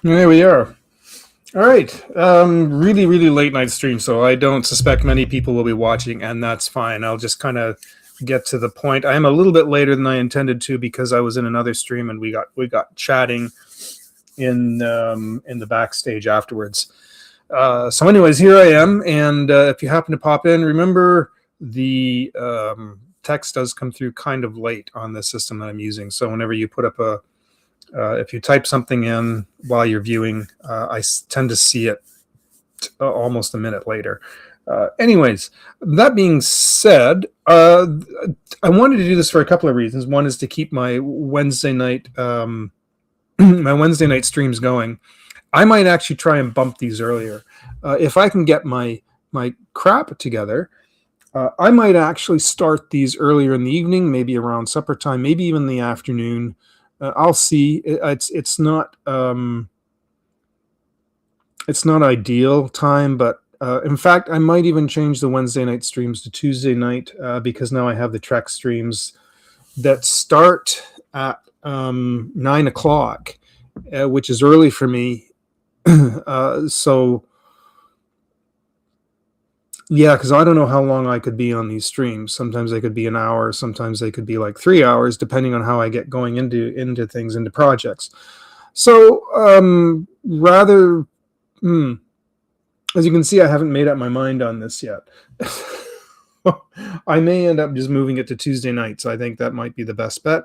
There we are. All right. Really, really late night stream, so I don't suspect many people will be watching, and that's fine. I'll just kind of get to the point. I am a little bit later than I intended to because I was in another stream and we got chatting in the backstage afterwards. So, anyways, here I am, and if you happen to pop in, remember the text does come through kind of late on the system that I'm using. So, whenever you put up a if you type something in while you're viewing, I tend to see it almost a minute later. Anyways, that being said, I wanted to do this for a couple of reasons. One is to keep my Wednesday night my Wednesday night streams going. I might actually try and bump these earlier if I can get my crap together. I might actually start these earlier in the evening, maybe around supper time, maybe even the afternoon. I'll see. It's not ideal time, but in fact, I might even change the Wednesday night streams to Tuesday night because now I have the Trek streams that start at 9 o'clock, which is early for me. So yeah, because I don't know how long I could be on these streams. Sometimes they could be an hour, sometimes they could be like 3 hours, depending on how I get going into things, into projects. So rather, as you can see, I haven't made up my mind on this yet. I may end up just moving it to Tuesday nights. I think that might be the best bet.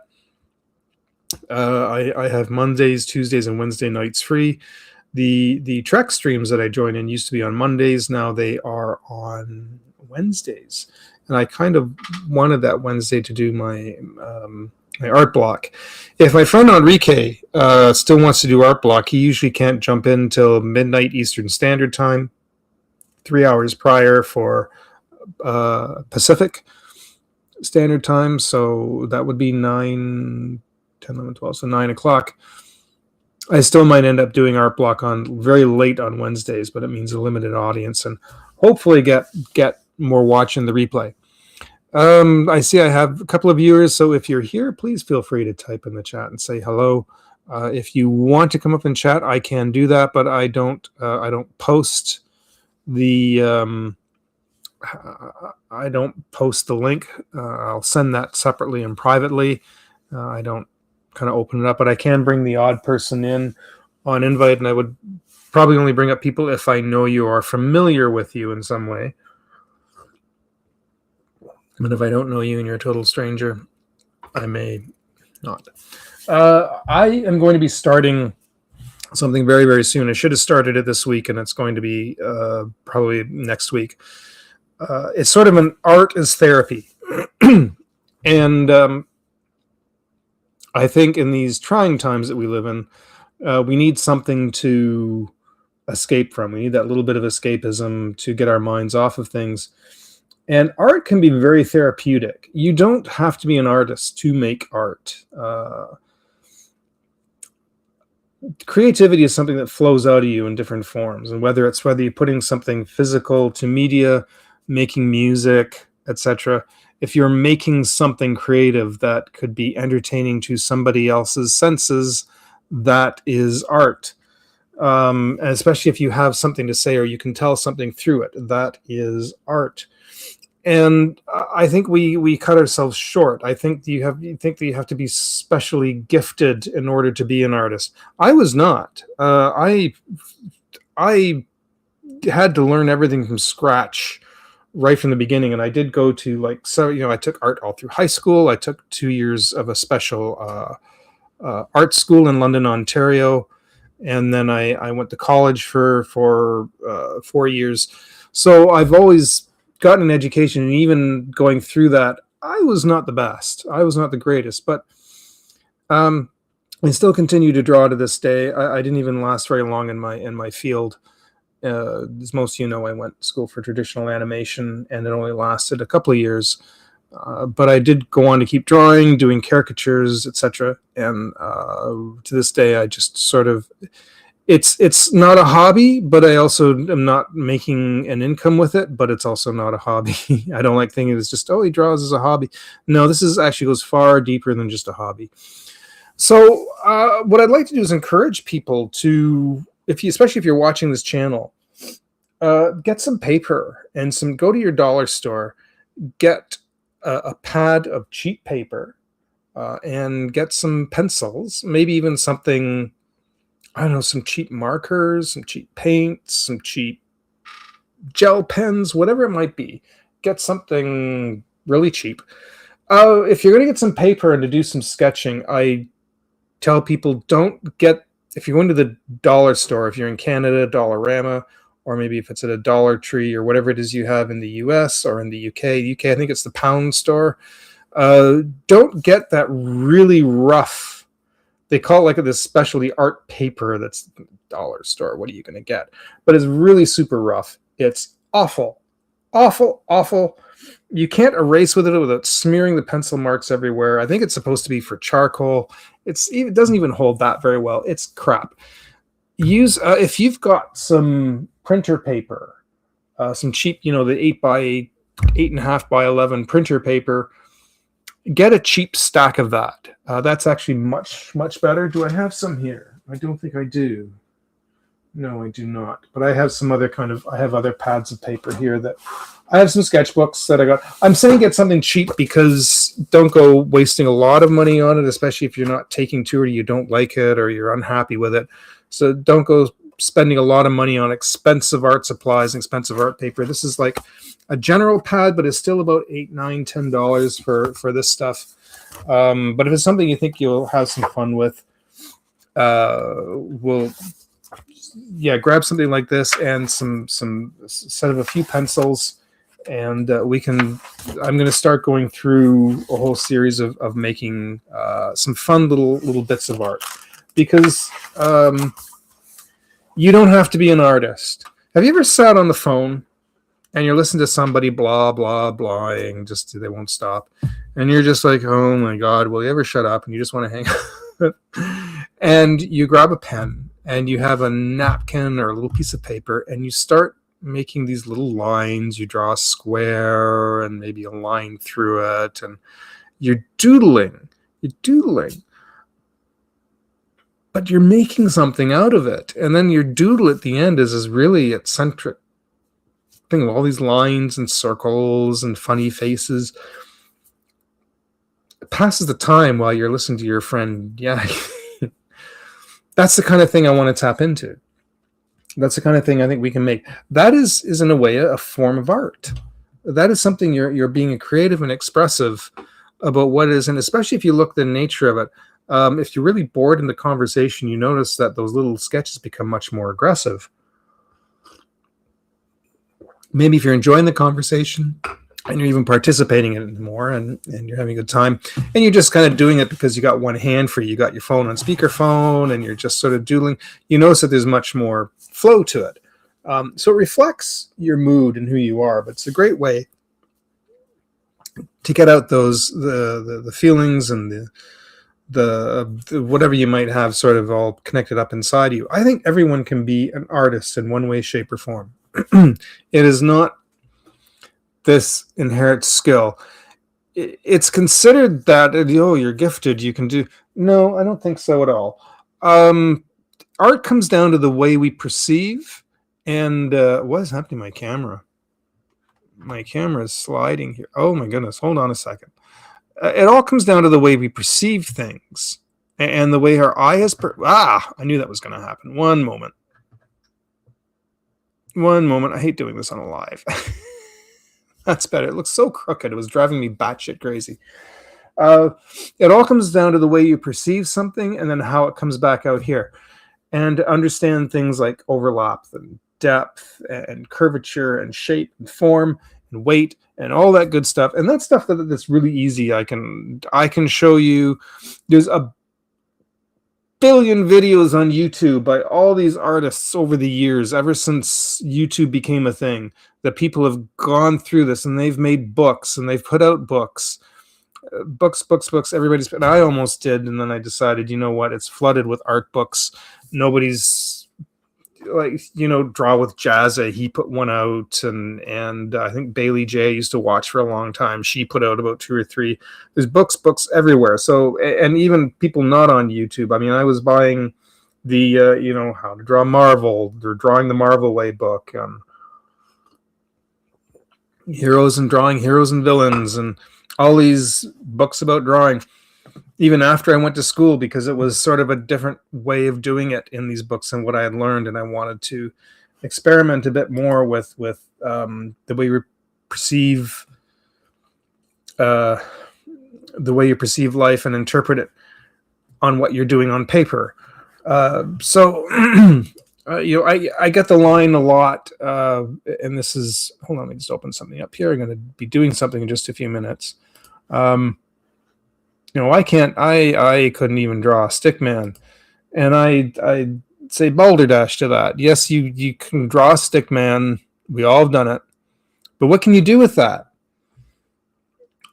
I have Mondays, Tuesdays, and Wednesday nights free. The Trek streams that I join in used to be on Mondays. Now they are on Wednesdays, and I kind of wanted that Wednesday to do my art block. If my friend Enrique still wants to do art block, he usually can't jump in till midnight Eastern Standard Time, 3 hours prior for Pacific Standard Time. So that would be 9, 10, 11, 12, so 9 o'clock. I still might end up doing art block on very late on Wednesdays, but it means a limited audience and hopefully get more watching the replay. I see I have a couple of viewers, so if you're here, please feel free to type in the chat and say hello. If you want to come up and chat, I can do that, but I don't post the I don't post the link. I'll send that separately and privately. I don't kind of open it up, but I can bring the odd person in on invite, and I would probably only bring up people if I know you are familiar with you in some way. But if I don't know you and you're a total stranger, I may not. I am going to be starting something very, very soon. I should have started it this week, and it's going to be probably next week. It's sort of an art as therapy. And I think in these trying times that we live in, we need something to escape from. We need that little bit of escapism to get our minds off of things. And art can be very therapeutic. You don't have to be an artist to make art. Creativity is something that flows out of you in different forms. And whether you're putting something physical to media, making music, etc., if you're making something creative that could be entertaining to somebody else's senses, that is art. And especially if you have something to say or you can tell something through it, that is art. And I think we cut ourselves short. I think you have to be specially gifted in order to be an artist. I was not. I had to learn everything from scratch right from the beginning, and I did go to I took art all through high school. I took 2 years of a special art school in London, Ontario, and then I went to college for 4 years. So I've always gotten an education, and even going through that, I was not the best. I was not the greatest, but I still continue to draw to this day. I didn't even last very long in my field. As most of you know, I went to school for traditional animation, and it only lasted a couple of years. But I did go on to keep drawing, doing caricatures, etc. And to this day, I just sort of, it's not a hobby, but I also am not making an income with it, but it's also not a hobby. I don't like thinking it's just, he draws as a hobby. No, this is actually goes far deeper than just a hobby. So what I'd like to do is encourage people to, especially if you're watching this channel, get some paper and go to your dollar store, get a pad of cheap paper, and get some pencils, maybe even something, I don't know, some cheap markers, some cheap paints, some cheap gel pens, whatever it might be. Get something really cheap. If you're going to get some paper and to do some sketching, I tell people if you're going to the dollar store, if you're in Canada, Dollarama, or maybe if it's at a Dollar Tree or whatever it is you have in the US or in the UK. UK, I think it's the Pound store. Don't get that really rough, they call it like this specialty art paper that's dollar store. What are you going to get? But it's really super rough. It's awful, awful, awful. You can't erase with it without smearing the pencil marks everywhere. I think it's supposed to be for charcoal. It doesn't even hold that very well. It's crap. Use if you've got some printer paper, some cheap, the 8.5 by 11 printer paper. Get a cheap stack of that. That's actually much, much better. Do I have some here? I don't think I do. No, I do not. But I have some other I have other pads of paper here that I have some sketchbooks that I got. I'm saying get something cheap because don't go wasting a lot of money on it, especially if you're not taking to it or you don't like it or you're unhappy with it. So don't go spending a lot of money on expensive art supplies, expensive art paper. This is like a general pad, but it's still about $8, $9, $10 for this stuff. But if it's something you think you'll have some fun with, grab something like this and some set of a few pencils, and I'm going to start going through a whole series of making some fun little bits of art, because you don't have to be an artist. Have you ever sat on the phone and you're listening to somebody blah, blah, blahing, just they won't stop, and you're just like, oh my God, will you ever shut up? And you just want to hang out. And you grab a pen and you have a napkin or a little piece of paper and you start making these little lines. You draw a square and maybe a line through it, and you're doodling, but you're making something out of it. And then your doodle at the end is this really eccentric thing of all these lines and circles and funny faces. It passes the time while you're listening to your friend. Yeah. That's the kind of thing I want to tap into. That's the kind of thing I think we can make. That is in a way a form of art. That is something you're being creative and expressive about what it is. And especially if you look at the nature of it, if you're really bored in the conversation, you notice that those little sketches become much more aggressive. Maybe if you're enjoying the conversation and you're even participating in it more, and you're having a good time, and you're just kind of doing it because you got one hand free, you got your phone on speakerphone, and you're just sort of doodling, you notice that there's much more flow to it. So it reflects your mood and who you are, but it's a great way to get out the feelings and the whatever you might have sort of all connected up inside you. I think everyone can be an artist in one way, shape, or form. It is not this inherent skill. It's considered that, you're gifted, you can do. No, I don't think so at all. Art comes down to the way we perceive. And what is happening to my camera? My camera is sliding here. Oh my goodness, hold on a second. It all comes down to the way we perceive things and the way our eye has I knew that was going to happen. One moment. I hate doing this on a live. That's better. It looks so crooked. It was driving me batshit crazy. It all comes down to the way you perceive something and then how it comes back out here. And to understand things like overlap and depth and curvature and shape and form and weight and all that good stuff. And that's stuff that's really easy. I can show you. There's a billion videos on YouTube by all these artists over the years, ever since YouTube became a thing, that people have gone through this, and they've made books and they've put out books. Everybody's, and I almost did, and then I decided, you know what, it's flooded with art books. like, Draw with Jazza, he put one out, and I think Bailey J used to watch for a long time. She put out about 2 or 3. There's books everywhere. So, and even people not on YouTube. I mean, I was buying the How to Draw Marvel, or Drawing the Marvel Way book, Heroes and Drawing Heroes and Villains, and all these books about drawing, even after I went to school, because it was sort of a different way of doing it in these books than what I had learned, and I wanted to experiment a bit more with the way you perceive life and interpret it on what you're doing on paper. So I get the line a lot, and this is, hold on, let me just open something up here. I'm going to be doing something in just a few minutes. I couldn't even draw a stickman, and I say balderdash to that. Yes, you can draw a stickman. We all have done it, but what can you do with that?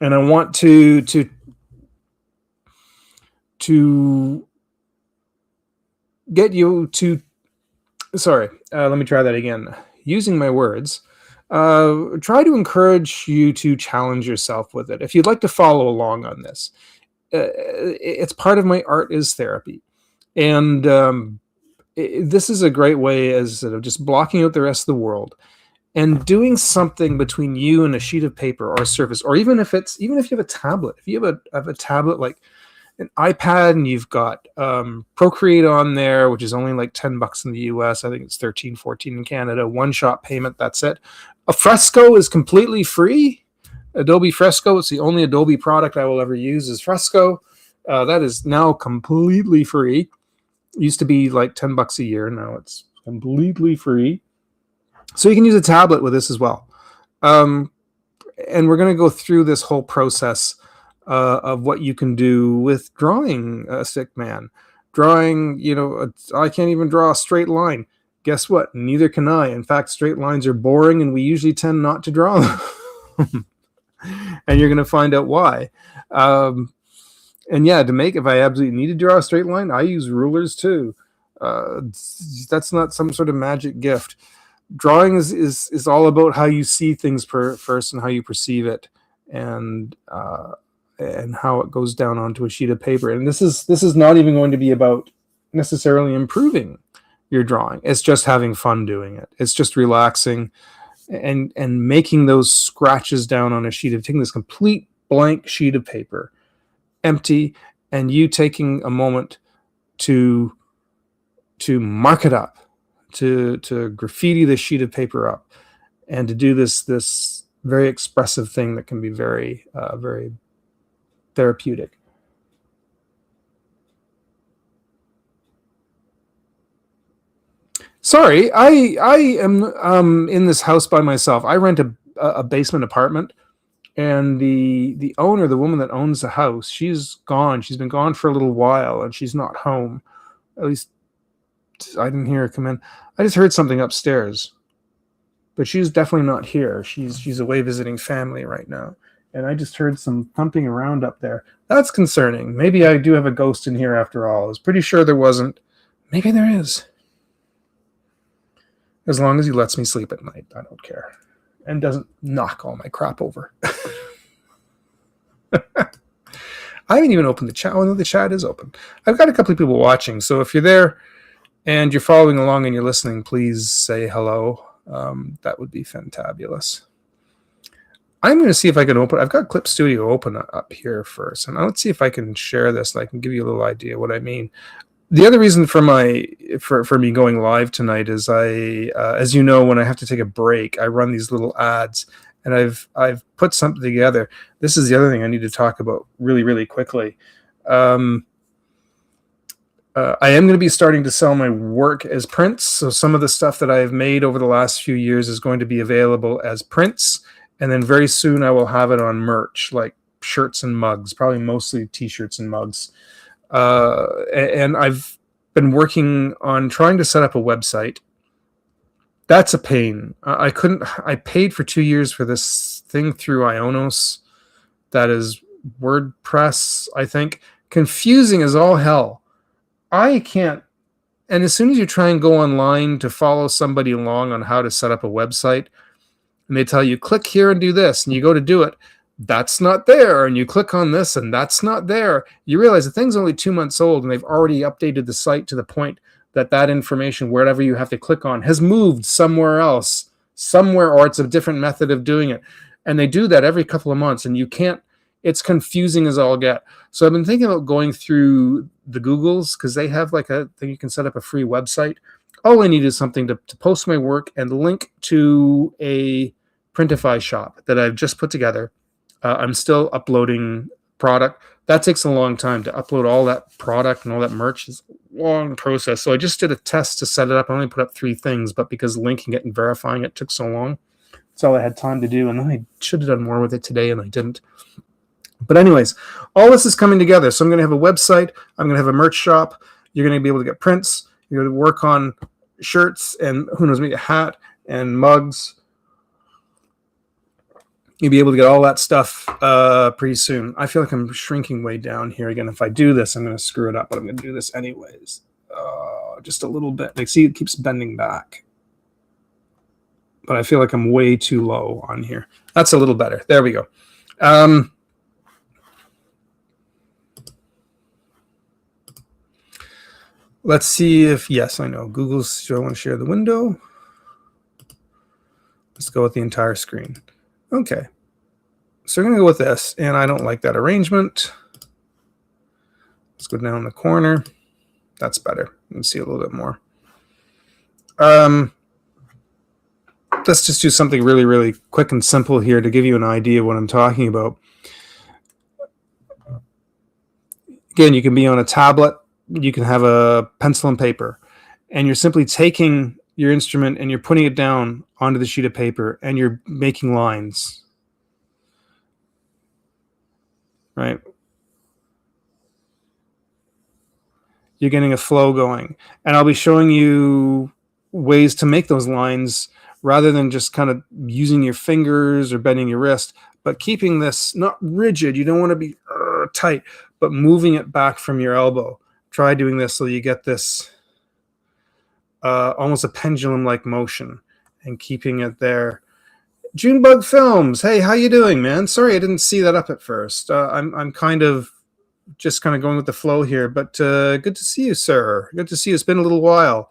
And I want to get you to, let me try that again. Using my words, try to encourage you to challenge yourself with it. If you'd like to follow along on this, it's part of my art is therapy. And this is a great way, as of just blocking out the rest of the world and doing something between you and a sheet of paper or a surface, or even if you have a tablet, if you have a tablet like an iPad, and you've got Procreate on there, which is only like $10 in the US. I think it's 13, 14 in Canada. One-shot payment, that's it. A Fresco is completely free. Adobe Fresco, it's the only Adobe product I will ever use, is Fresco. That is now completely free. It used to be like $10 a year. Now it's completely free. So you can use a tablet with this as well. And we're going to go through this whole process of what you can do with drawing a stickman. Drawing, I can't even draw a straight line. Guess what? Neither can I. In fact, straight lines are boring, and we usually tend not to draw them. And you're going to find out why. And yeah, if I absolutely need to draw a straight line, I use rulers too. That's not some sort of magic gift. Drawing is all about how you see things first and how you perceive it, and how it goes down onto a sheet of paper. And this is not even going to be about necessarily improving your drawing. It's just having fun doing it. It's just relaxing and making those scratches down on a sheet of, taking this complete blank sheet of paper, empty, and you taking a moment to mark it up, to graffiti this sheet of paper up, and to do this very expressive thing that can be very, very therapeutic. Sorry, I am in this house by myself. I rent a basement apartment, and the owner, the woman that owns the house, she's gone. She's been gone for a little while, and she's not home. At least I didn't hear her come in. I just heard something upstairs, but she's definitely not here. She's away visiting family right now, and I just heard some thumping around up there. That's concerning. Maybe I do have a ghost in here after all. I was pretty sure there wasn't. Maybe there is. As long as he lets me sleep at night, I don't care. And doesn't knock all my crap over. I haven't even opened the chat. Oh, no, the chat is open. I've got a couple of people watching, so if you're there and you're following along and you're listening, please say hello. That would be fantabulous. I'm going to see if I can open. I've got Clip Studio open up here first, and let's see if I can share this. And I can give you a little idea what I mean. The other reason for me going live tonight is as you know, when I have to take a break, I run these little ads, and I've put something together. This is the other thing I need to talk about really, really quickly. I am going to be starting to sell my work as prints. So some of the stuff that I have made over the last few years is going to be available as prints, and then very soon I will have it on merch, like shirts and mugs, probably mostly t-shirts and mugs. And I've been working on trying to set up a website. That's a pain. I paid for 2 years for this thing through Ionos. That is WordPress, I think. Confusing as all hell. I can't And as soon as you try and go online to follow somebody along on how to set up a website, and they tell you, click here and do this, and you go to do it, that's not there. And you click on this and that's not there. You realize the thing's only 2 months old and they've already updated the site to the point that that information, wherever you have to click on, has moved somewhere else, or it's a different method of doing it. And they do that every couple of months, and you can't, it's confusing as all get. So I've been thinking about going through the Googles, because they have like a thing you can set up a free website. All I need is something to post my work and link to a Printify shop that I've just put together. I'm still uploading product. That takes a long time to upload all that product and all that merch. It's a long process. So I just did a test to set it up. I only put up 3 things, but because linking it and verifying it took so long, that's all I had time to do. And then I should have done more with it today, and I didn't. But anyways, all this is coming together. So I'm going to have a website. I'm going to have a merch shop. You're going to be able to get prints. You're going to work on shirts and who knows, maybe a hat and mugs. You'll be able to get all that stuff pretty soon. I feel like I'm shrinking way down here again. If I do this, I'm going to screw it up, but I'm going to do this anyways. Just a little bit. Like, see, it keeps bending back. But I feel like I'm way too low on here. That's a little better. There we go. Let's see if, yes, I know. Google's, do I want to share the window? Let's go with the entire screen. Okay. So we're going to go with this, and I don't like that arrangement. Let's go down the corner. That's better. Let's see a little bit more. Let's just do something really, really quick and simple here to give you an idea of what I'm talking about. Again, you can be on a tablet. You can have a pencil and paper, and you're simply taking your instrument and you're putting it down onto the sheet of paper, and you're making lines. Right? You're getting a flow going. And I'll be showing you ways to make those lines rather than just kind of using your fingers or bending your wrist, but keeping this not rigid. You don't want to be tight, but moving it back from your elbow. Try doing this so you get this almost a pendulum-like motion and keeping it there. Junebug Films, hey, how you doing, man? Sorry I didn't see that up at first. I'm kind of just kind of going with the flow here, but good to see you, sir. Good to see you. It's been a little while.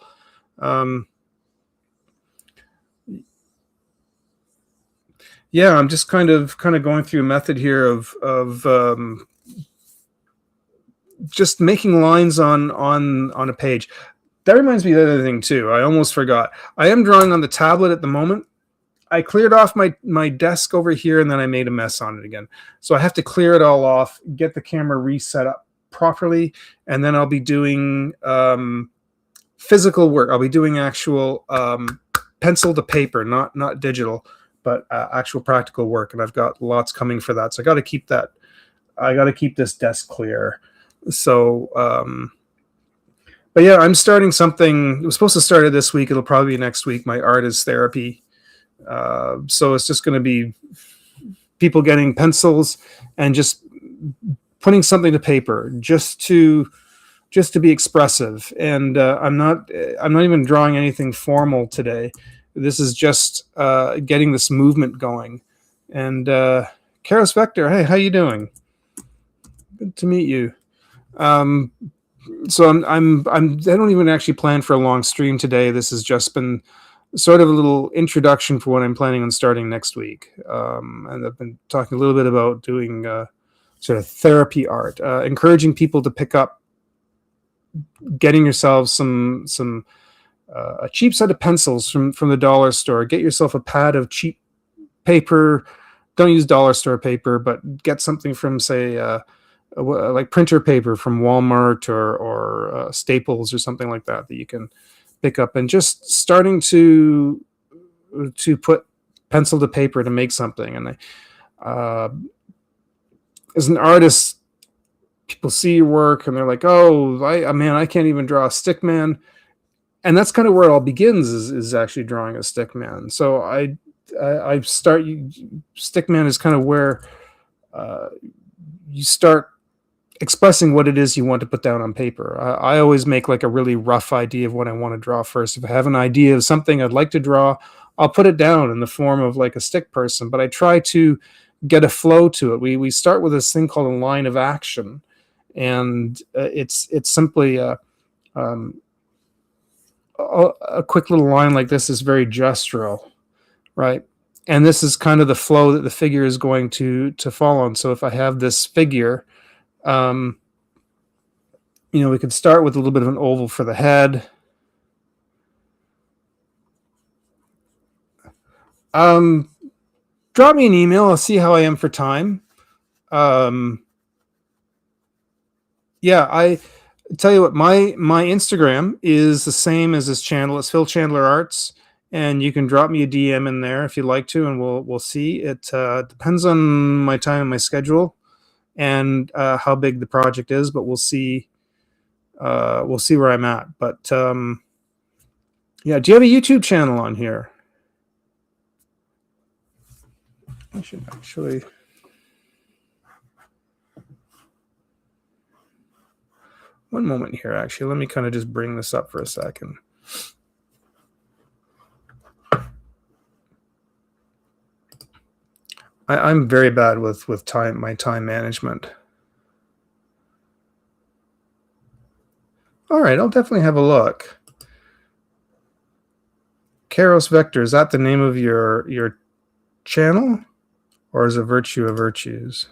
Yeah, I'm just kind of going through a method here of just making lines on a page. That reminds me of the other thing too. I almost forgot. I am drawing on the tablet at the moment. I cleared off my desk over here, and then I made a mess on it again. So I have to clear it all off, get the camera reset up properly, and then I'll be doing physical work. I'll be doing actual pencil to paper, not digital, but actual practical work. And I've got lots coming for that. So I got to keep that. I got to keep this desk clear. So, but yeah, I'm starting something. It was supposed to start it this week. It'll probably be next week. My art is therapy. So it's just going to be people getting pencils and just putting something to paper just to be expressive. And I'm not even drawing anything formal today. This is just getting this movement going. And Karos Vector, hey, how you doing? Good to meet you. So I don't even actually plan for a long stream today. This has just been sort of a little introduction for what I'm planning on starting next week. And I've been talking a little bit about doing sort of therapy art, encouraging people to pick up, getting yourselves some a cheap set of pencils from the dollar store. Get yourself a pad of cheap paper. Don't use dollar store paper, but get something from, say, like printer paper from Walmart or Staples or something like that you can pick up, and just starting to put pencil to paper to make something. And as an artist, people see your work and they're like, oh, I can't even draw a stick man. And that's kind of where it all begins, is actually drawing a stick man. So I stick man is kind of where you start expressing what it is you want to put down on paper. I always make like a really rough idea of what I want to draw first. If I have an idea of something I'd like to draw, I'll put it down in the form of like a stick person, but I try to get a flow to it. We start with this thing called a line of action, and it's simply a quick little line like this is very gestural, right? And this is kind of the flow that the figure is going to fall on. So if I have this figure, we could start with a little bit of an oval for the head. Drop me an email. I'll see how I am for time. Yeah, I tell you what, my Instagram is the same as this channel. It's Phil Chandler Arts, and you can drop me a DM in there if you'd like to, and we'll see. It depends on my time and my schedule, and how big the project is, but we'll see. We'll see where I'm at. But yeah, do you have a YouTube channel on here? I should actually. One moment here, actually. Let me kind of just bring this up for a second. I'm very bad with my time management. All right, I'll definitely have a look. Karos Vector, is that the name of your channel, or is it Virtue of Virtues?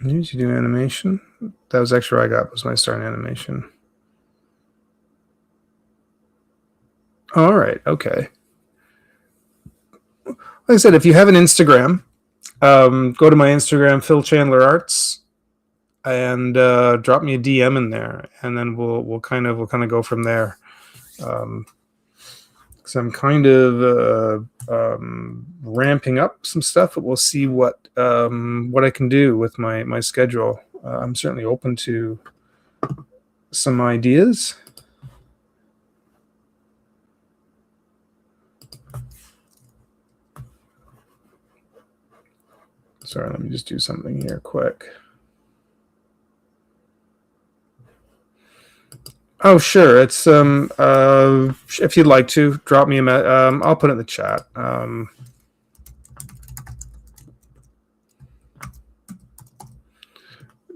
Did you do animation? That was extra I got was my starting animation. All right, okay. Like I said, if you have an Instagram, go to my Instagram, Phil Chandler Arts, and drop me a DM in there, and then we'll kind of go from there. Because I'm kind of ramping up some stuff, but we'll see what I can do with my schedule. I'm certainly open to some ideas. Sorry, let me just do something here quick. Oh, sure. It's if you'd like to drop me a I'll put it in the chat.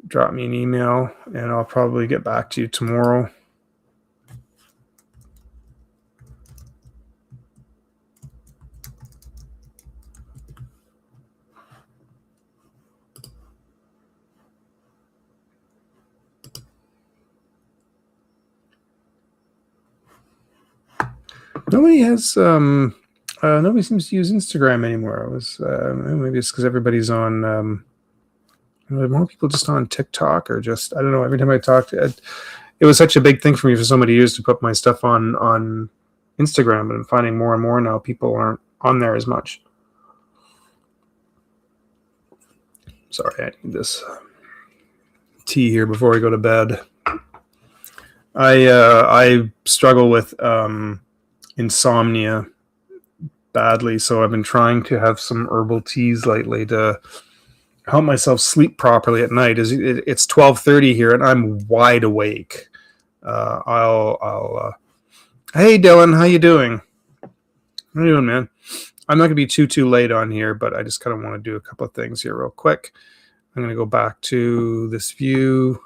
Drop me an email, and I'll probably get back to you tomorrow. Nobody has nobody seems to use Instagram anymore. It was maybe it's because everybody's on more people just on TikTok, or just I don't know. Every time I talked, it was such a big thing for me for so many years to put my stuff on Instagram, and I'm finding more and more now people aren't on there as much. Sorry, I need this tea here before I go to bed. I struggle with insomnia badly, so I've been trying to have some herbal teas lately to help myself sleep properly at night. It's 12:30 here, and I'm wide awake. Hey Dylan, how you doing? How you doing, man? I'm not gonna be too late on here, but I just kind of want to do a couple of things here real quick. I'm gonna go back to this view.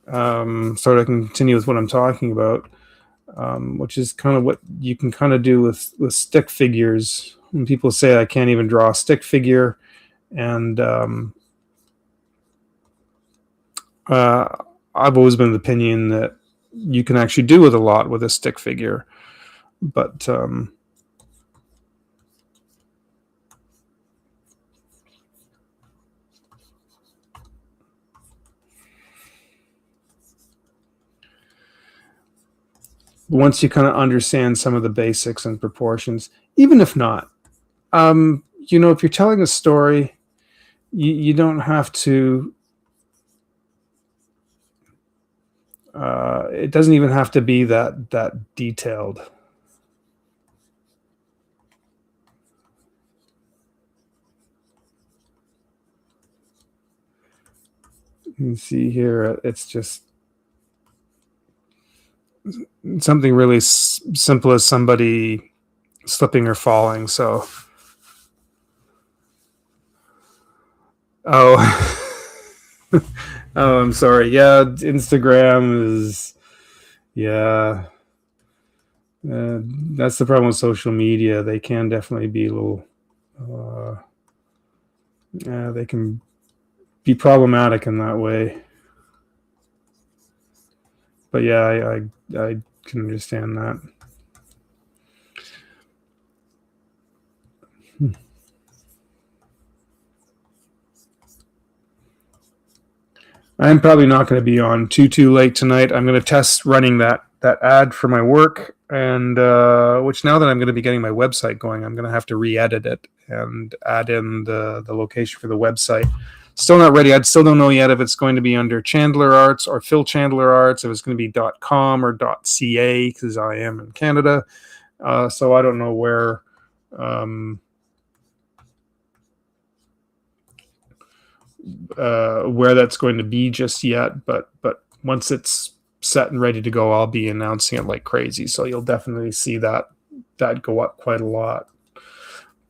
So I can continue with what I'm talking about, which is kind of what you can kind of do with stick figures. When people say I can't even draw a stick figure, and I've always been of the opinion that you can actually do with a lot with a stick figure, but once you kind of understand some of the basics and proportions, even if not, if you're telling a story, you don't have to. It doesn't even have to be that detailed. You can see here, it's just something really simple as somebody slipping or falling. So, oh, oh, I'm sorry. Yeah, Instagram is, yeah. That's the problem with social media. They can definitely be a little, they can be problematic in that way. But yeah, I can understand that. I'm probably not going to be on too late tonight. I'm going to test running that ad for my work, and which now that I'm going to be getting my website going, I'm going to have to re-edit it and add in the location for the website. Still not ready. I still don't know yet if it's going to be under Chandler Arts or Phil Chandler Arts, if it's going to be .com or .ca, because I am in Canada. So I don't know where that's going to be just yet, but once it's set and ready to go, I'll be announcing it like crazy. So you'll definitely see that go up quite a lot.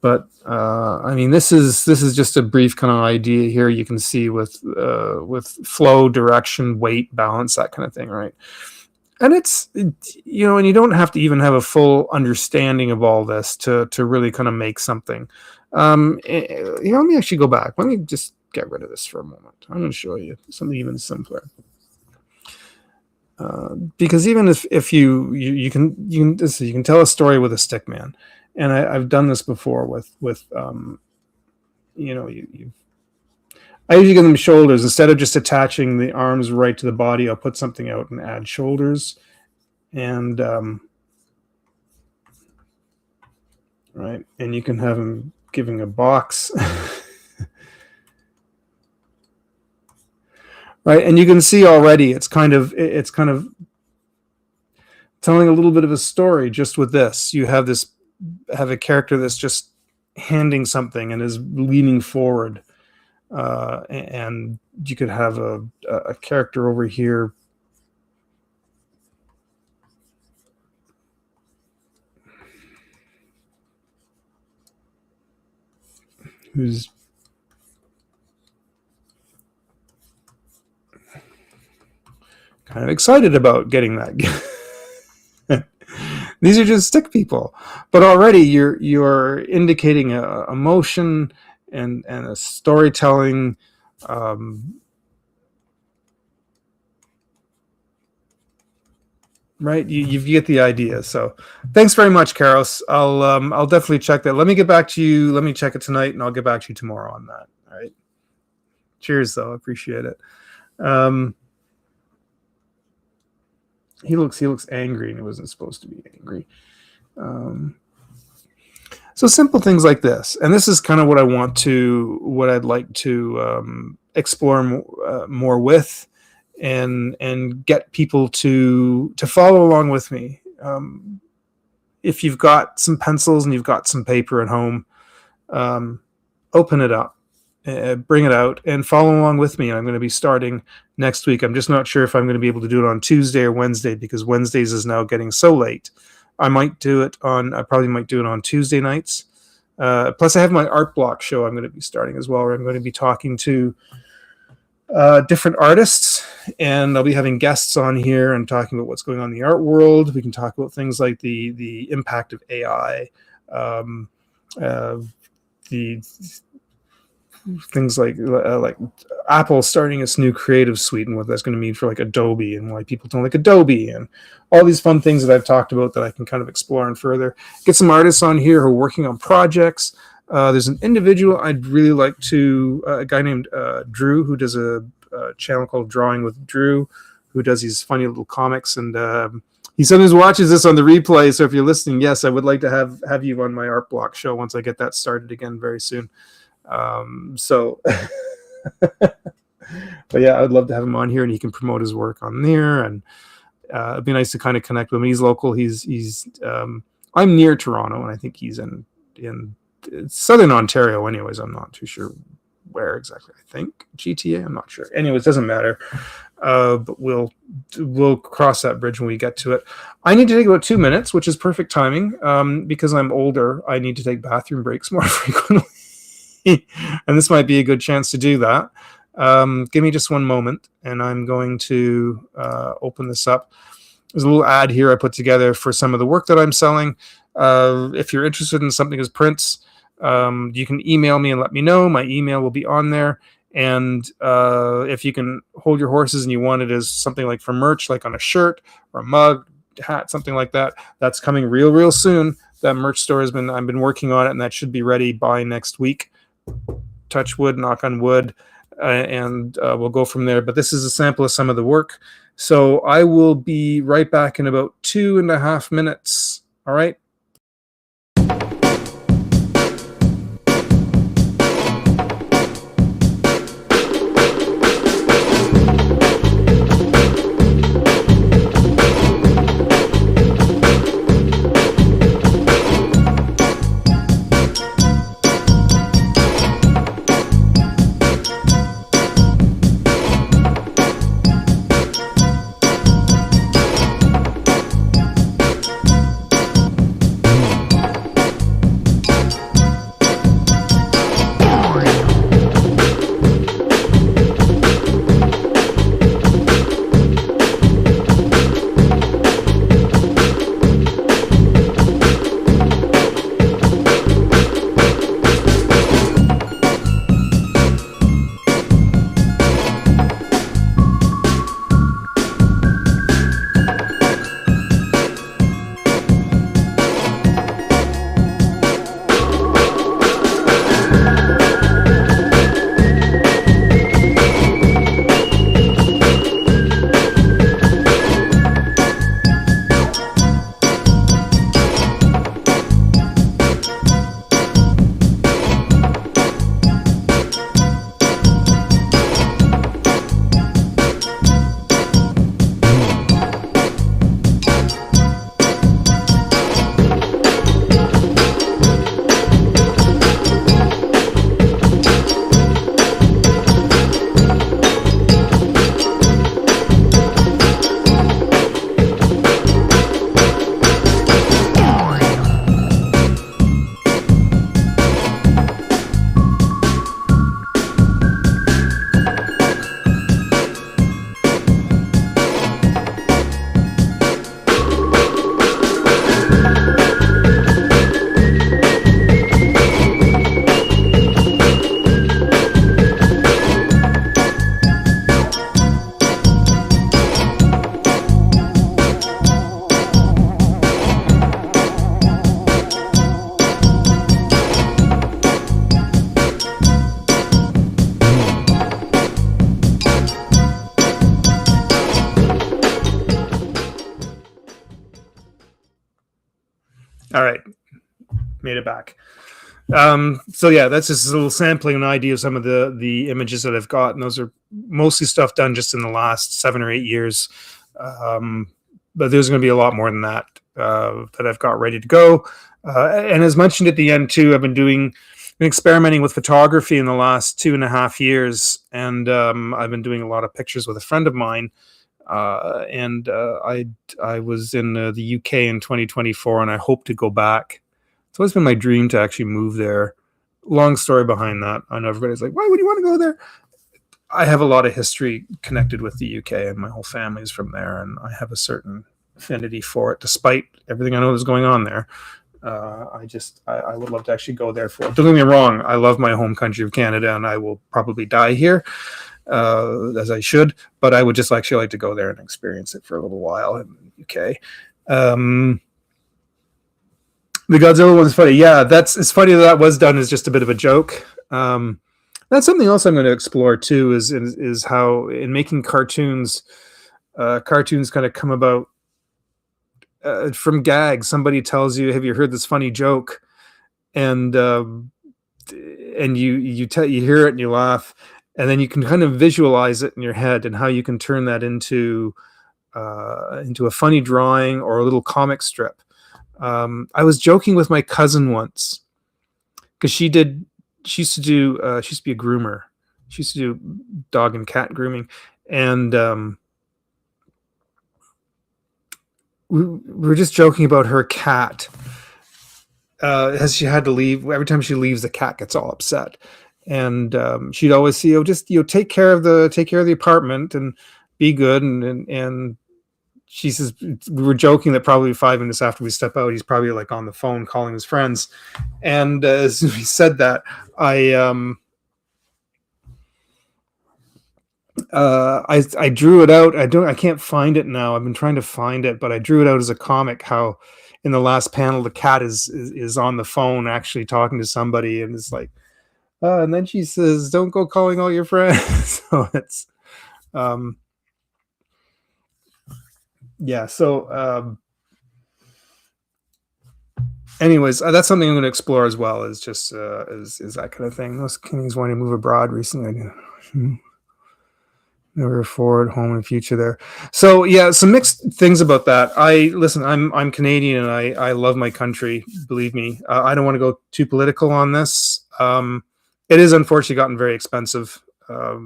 But I mean, this is just a brief kind of idea here. You can see with flow, direction, weight, balance, that kind of thing, right? And it's, and you don't have to even have a full understanding of all this to really kind of make something. Let me actually go back. Let me just get rid of this for a moment. I'm going to show you something even simpler. Because even if you can tell a story with a stick man, and I've done this before with I usually give them shoulders instead of just attaching the arms right to the body. I'll put something out and add shoulders, and right, and you can have them giving a box. Right, and you can see already it's kind of telling a little bit of a story just with this. You have a character that's just handing something and is leaning forward, and you could have a character over here who's kind of excited about getting that. These are just stick people, but already you're indicating a emotion and a storytelling. Right, you get the idea. So thanks very much, Karos. I'll definitely check that. Let me get back to you. Let me check it tonight, and I'll get back to you tomorrow on that. All right. Cheers, though. I appreciate it. He looks angry, and he wasn't supposed to be angry. So simple things like this, and this is kind of what I'd like to explore more with, and get people to follow along with me. If you've got some pencils and you've got some paper at home, open it up. Bring it out and follow along with me. I'm going to be starting next week. I'm just not sure if I'm going to be able to do it on Tuesday or Wednesday, because Wednesdays is now getting so late. I probably might do it on Tuesday nights. Plus I have my art block show I'm going to be starting as well, where I'm going to be talking to different artists, and I'll be having guests on here and talking about what's going on in the art world. We can talk about things like the impact of AI, the things like Apple starting its new creative suite and what that's going to mean for like Adobe, and why people don't like Adobe, and all these fun things that I've talked about that I can kind of explore and further. Get some artists on here who are working on projects. There's an individual I'd really like to, a guy named Drew, who does a channel called Drawing with Drew, who does these funny little comics and He sometimes watches this on the replay, so if you're listening, yes, I would like to have you on my art block show once I get that started again very soon. So, but yeah, I'd love to have him on here, and he can promote his work on there, and it'd be nice to kind of connect with him. He's local. He's I'm near Toronto, and I think he's in southern Ontario. Anyways, I'm not too sure where exactly. I think GTA. I'm not sure. Anyways, doesn't matter. But we'll cross that bridge when we get to it. I need to take about 2 minutes, which is perfect timing. Because I'm older, I need to take bathroom breaks more frequently, and this might be a good chance to do that. Give me just one moment, and I'm going to open this up. There's a little ad here I put together for some of the work that I'm selling. If you're interested in something as prints, you can email me and let me know. My email will be on there. And if you can hold your horses and you want it as something like for merch, like on a shirt or a mug, hat, something like that, that's coming real soon. That merch store I've been working on it, and that should be ready by next week. Touch wood, knock on wood, and we'll go from there. But this is a sample of some of the work. So I will be right back in about 2.5 minutes. All right. All right, made it back. So yeah, that's just a little sampling, an idea of some of the images that I've got, and those are mostly stuff done just in the last 7 or 8 years. But there's going to be a lot more than that that I've got ready to go. And as mentioned at the end too, I've been experimenting with photography in the last 2.5 years, and I've been doing a lot of pictures with a friend of mine. I was in the UK in 2024, and I hope to go back. It's always been my dream to actually move there. Long story behind that. I know everybody's like, why would you want to go there? I have a lot of history connected with the UK, and my whole family is from there, and I have a certain affinity for it, despite everything I know that's going on there. I would love to actually go there for it. Don't get me wrong, I love my home country of Canada, and I will probably die here, as I should, but I would just actually like to go there and experience it for a little while in the UK. The Godzilla one's funny. Yeah, it's funny that was done as just a bit of a joke. That's something else I'm going to explore too, is how in making cartoons, cartoons kind of come about from gag, somebody tells you, "Have you heard this funny joke?" And you hear it and you laugh, and then you can kind of visualize it in your head and how you can turn that into a funny drawing or a little comic strip. I was joking with my cousin once because she used to do she used to be a groomer. She used to do dog and cat grooming, and we were just joking about her cat. As she had to leave, every time she leaves, the cat gets all upset, and she'd always say, just take care of the apartment and be good, and she says, we were joking that probably 5 minutes after we step out, he's probably like on the phone calling his friends. And as we said that, I drew it out. I can't find it now. I've been trying to find it, but I drew it out as a comic. How in the last panel, the cat is on the phone actually talking to somebody, and it's like, and then she says, "Don't go calling all your friends." So it's, yeah. So, anyways, that's something I'm going to explore as well. Is just is that kind of thing. Those kings wanting to move abroad recently. Never forward, home, and future there. So yeah, some mixed things about that. I'm Canadian and I love my country. Believe me, I don't want to go too political on this. It is unfortunately gotten very expensive. I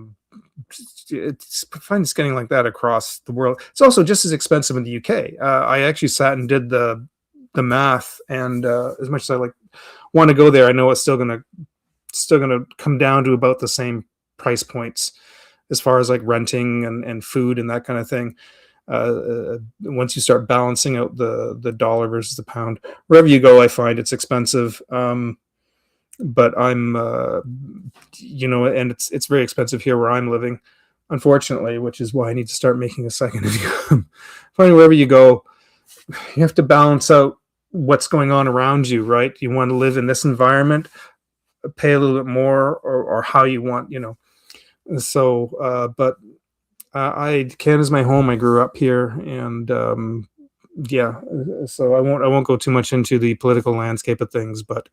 find it's getting like that across the world. It's also just as expensive in the UK. I actually sat and did the math, and as much as I want to go there, I know it's still gonna come down to about the same price points as far as like renting and food and that kind of thing. Once you start balancing out the dollar versus the pound, wherever you go, I find it's expensive. But I'm, and it's very expensive here where I'm living, unfortunately, which is why I need to start making a second income. Finding wherever you go, you have to balance out what's going on around you, right? You want to live in this environment, pay a little bit more, or how you want, So, but Canada's my home. I grew up here, and yeah. So I won't go too much into the political landscape of things, but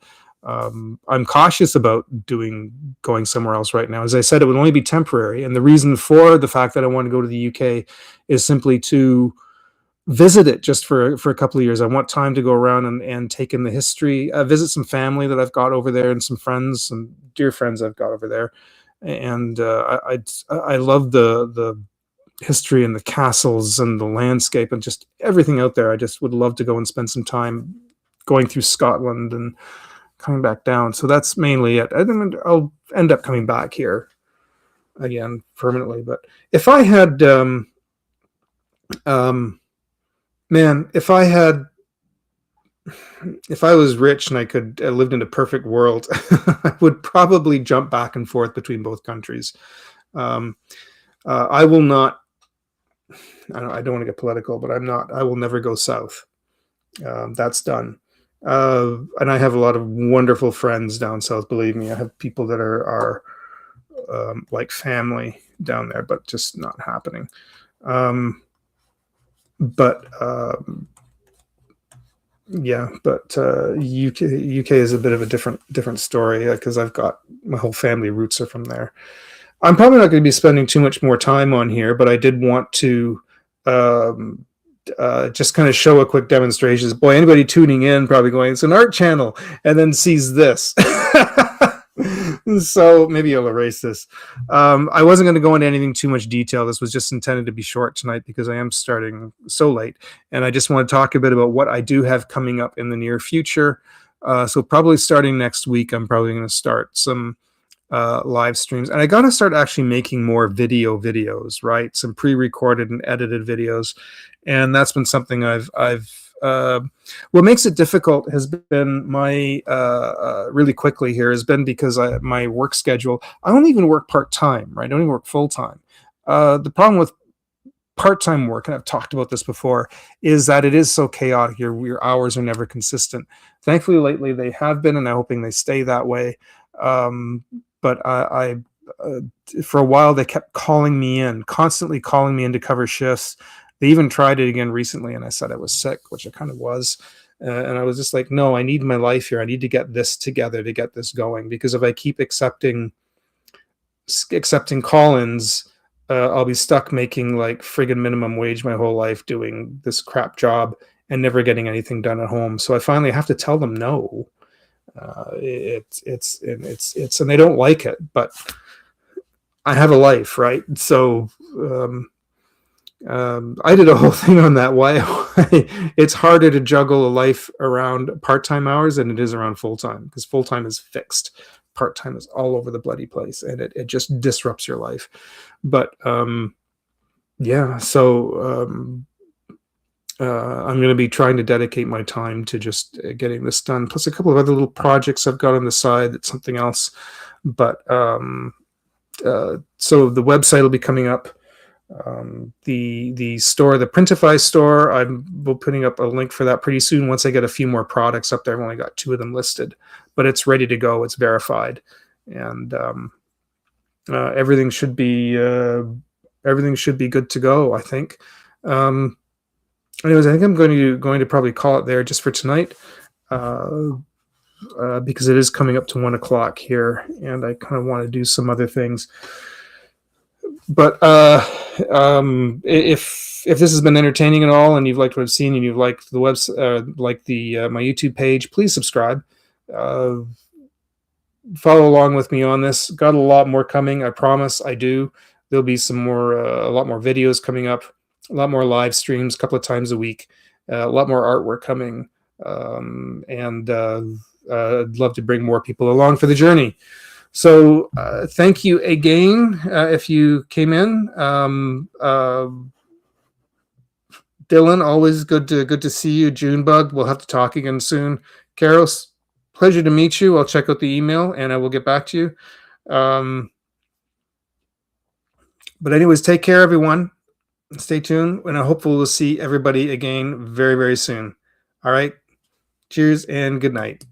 I'm cautious about going somewhere else right now. As I said, it would only be temporary, and the reason for the fact that I want to go to the UK is simply to visit it just for a couple of years. I want time to go around and take in the history, visit some family that I've got over there, and some friends, some dear friends I've got over there. And I love the history and the castles and the landscape and just everything out there. I just would love to go and spend some time going through Scotland and coming back down. So that's mainly it. I think I'll end up coming back here again permanently. But if I had, if I was rich and I could lived in a perfect world, I would probably jump back and forth between both countries. I will not. I don't want to get political, but I will never go south. That's done. And I have a lot of wonderful friends down south. Believe me, I have people that are like family down there, but just not happening. Yeah, but UK is a bit of a different story because I've got my whole family roots are from there. I'm probably not going to be spending too much more time on here, but I did want to just kind of show a quick demonstration. Boy, anybody tuning in probably going, it's an art channel, and then sees this. So maybe I'll erase this. I wasn't going to go into anything too much detail. This was just intended to be short tonight because I am starting so late, and I just want to talk a bit about what I do have coming up in the near future. So probably starting next week, I'm probably going to start some live streams, and I got to start actually making more videos, right? Some pre-recorded and edited videos, and that's been something I've what makes it difficult has been my really quickly here has been because my work schedule. I don't even work part-time, right? I don't even work full-time. The problem with part-time work, and I've talked about this before, is that it is so chaotic. Your hours are never consistent. Thankfully, lately they have been, and I'm hoping they stay that way. But for a while, they kept constantly calling me in to cover shifts. They even tried it again recently, and I said I was sick, which I kind of was. And I was just like, no, I need my life here. I need to get this together to get this going, because if I keep accepting call-ins, I'll be stuck making like friggin' minimum wage my whole life doing this crap job and never getting anything done at home. So I finally have to tell them no. And they don't like it, but I have a life, right? So I did a whole thing on that. Why it's harder to juggle a life around part-time hours than it is around full-time, because full-time is fixed. Part-time is all over the bloody place, and it just disrupts your life. But yeah, so I'm going to be trying to dedicate my time to just getting this done, plus a couple of other little projects I've got on the side. That's something else. But so the website will be coming up. The store, the Printify store, I'm putting up a link for that pretty soon once I get a few more products up there. I've only got 2 of them listed, but it's ready to go. It's verified, and everything should be good to go, I think. Anyways, I think I'm going to probably call it there just for tonight, because it is coming up to 1 o'clock here, and I kind of want to do some other things. But if this has been entertaining at all, and you've liked what I've seen, and you've liked the website, like the my YouTube page, please subscribe. Follow along with me on this. Got a lot more coming. I promise. I do. There'll be some more, a lot more videos coming up, a lot more live streams, a couple of times a week, a lot more artwork coming, and I'd love to bring more people along for the journey. So thank you again if you came in. Dylan, always good to see you. Junebug, we'll have to talk again soon. Karos, pleasure to meet you. I'll check out the email and I will get back to you. But anyways, take care, everyone. Stay tuned, and I hope we'll see everybody again very, very soon. All right. Cheers and good night.